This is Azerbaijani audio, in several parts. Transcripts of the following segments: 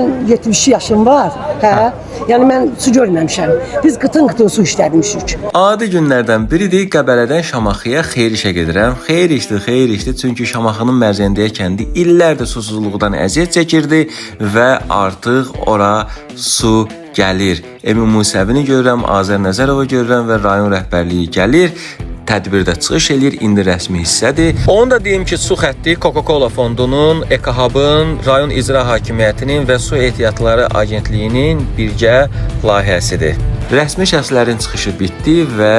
mən 72 yaşım var. Hə? Yəni mən su görməmişəm. Biz qıtın-qıtın su işləmişik. Adi günlərdən biridir. Qəbələdən Şamaxıya xeyir işə gedirəm. Xeyir işdi. Çünki Şamaxının Mərzəndiyə kəndi illərdir susuzluqdan əziyyət çəkirdi və artıq ora su gəlir. Emin Musəvini görürəm, Azər Nəzərova görürəm və rayon rəhbərliyi gəlir. Tədbirdə çıxış eləyir, indi rəsmi hissədir. Onu da deyim ki, su xətti Coca-Cola fondunun, Ekahub'ın, rayon icra hakimiyyətinin və su ehtiyatları agentliyinin birgə layihəsidir. Rəsmi şəxslərin çıxışı bitdi və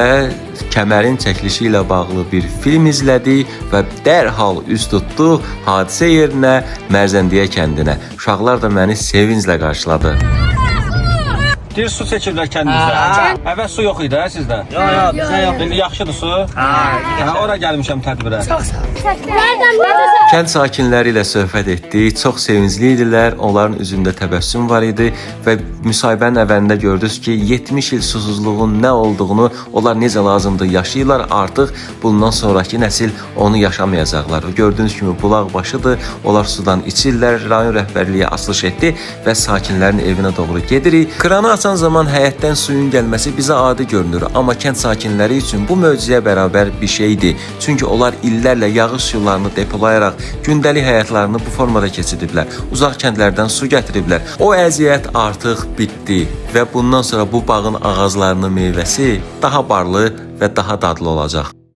kəmərin çəkilişi ilə bağlı bir film izlədi və dərhal üz tutdu hadisə yerinə, Mərzəndiyə kəndinə. Uşaqlar da məni sevinclə qarşıladı. Bir su çəkirlər kəndinizdə. Əvvəl su yox idi sizdə? Yox, bizə yox. İndi yaxşıdır su? Ora gəlmişəm tədbirə. Çox sağ ol. Kənd sakinləri ilə söhbət etdik. Çox sevincli idilər. Onların üzündə təbəssüm var idi və müsahibənin əvvəlində gördünüz ki, 70 il susuzluğun nə olduğunu, onlar necə lazımdır yaşayırlar. Artıq bundan sonraki nəsil onu yaşamayacaqlar. Gördüyünüz kimi bulaq başıdır. Onlar sudan içirlər. Rayon rəhbərliyi açılış etdi və sakinlərin evinə doğru gedirik. Kranı açan zaman həyətdən suyun gəlməsi bizə adi görünür, amma kənd sakinləri üçün bu möcüzəyə bərabər bir şeydir. Çünki onlar illərlə yağış sularını depolayaraq gündəlik həyatlarını bu formada keçiriblər. Uzaq kəndlərdən su gətiriblər. O əziyyət artıq bitdi və bundan sonra bu bağın ağaclarının meyvəsi daha barlı və daha dadlı olacaq.